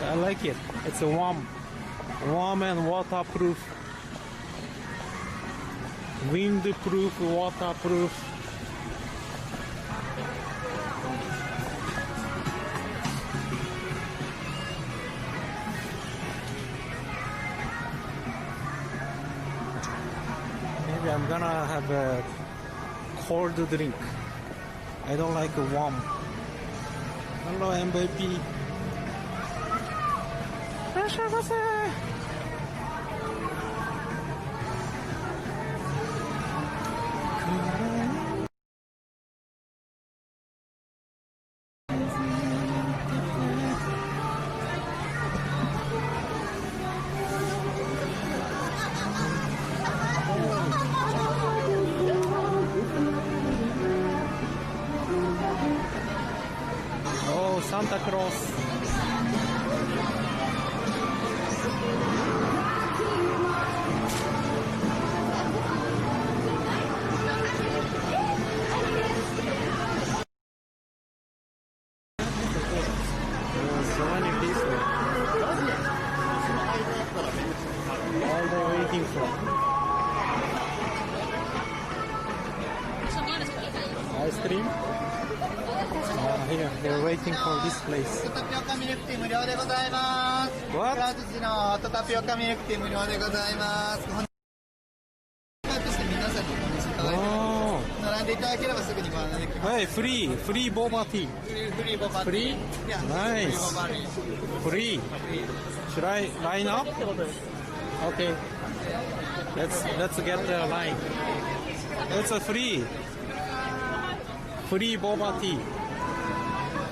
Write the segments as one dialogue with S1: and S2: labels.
S1: I like it. It's a warm and waterproof, windproof, waterproof. Maybe I'm gonna have a cold drink. I don't like a warm. Hello, MVP. Oh, Santa Claus. So many people. All they're waiting for. Ice cream? Here, they're waiting for this place.
S2: タピオカミルクティー無料でございます。
S1: What?
S2: くら寿司のホットタピオカミルクティー無料でございます。本日として皆さんにお試しいただいて
S1: Oh,
S2: 並んでいただければすぐにご案内できます。
S1: hey, free boba tea.
S2: フリーボバティー。
S1: Free?
S2: いや
S1: Nice.
S2: フリーボバティー。
S1: Free. Should I line up? Okay. Let's get the line. It's a free boba tea.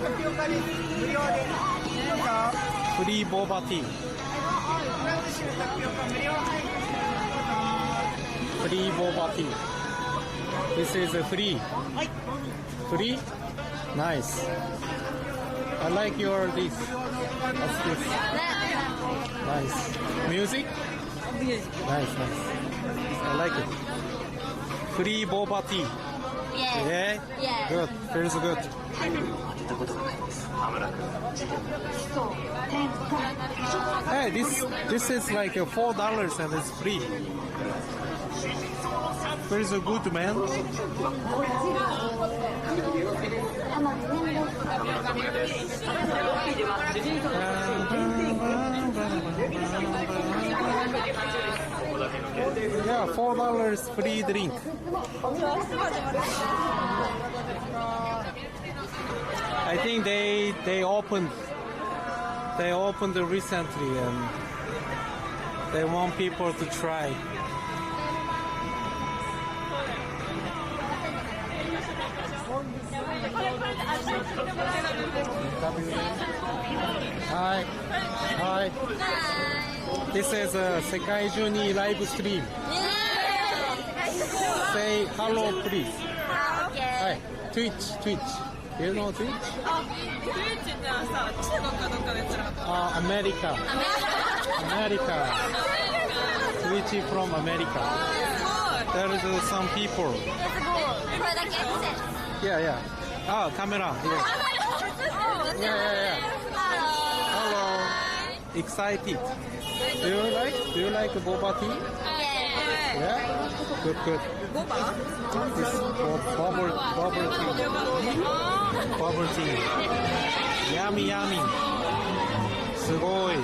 S2: タピオカです。無料で。どうぞ。
S1: Free boba tea.
S2: くら寿司のタピオカ無料。
S1: Free boba tea. This is a free. Free? Nice. I like your this. What's this? Nice. Music? Nice. I like it. Free boba tea. Yeah?
S3: Yeah.
S1: Good. Feels good. Hey, this is like $4 and it's free. Feels good, man. Yeah, $4 free drink. I think they opened recently and they want people to try. Hi. This is a Sekai Juni live stream. Say hello, please. Hi. Twitch. You know Twitch? America. Twitch from America. There is some people. Yeah. Ah, camera. Yeah. Hello. Excited. Do you like boba tea? Yeah? Good. This bubble tea. Bubble tea. Yummy. すごい.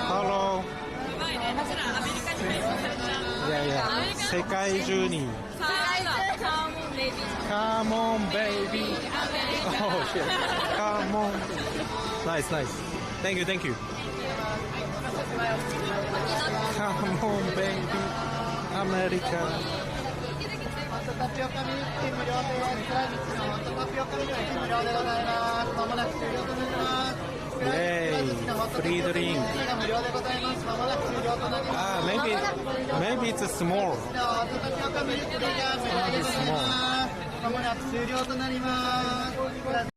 S1: Hello. Yeah. 世界中に. Come on, baby. Oh shit. Come on. Nice. Thank you. Come on, baby. America.
S2: タピオカミルクティー無料で。くら寿司のホットタピオカミルクティー無料でございます。まもなく終了となります。
S1: Yay. Free drink.
S2: 無料でございます。まもなく終了となります。
S1: Ah, maybe it's small.
S2: ホットタピオカミルクティーが無料でございます。まもなく終了となります。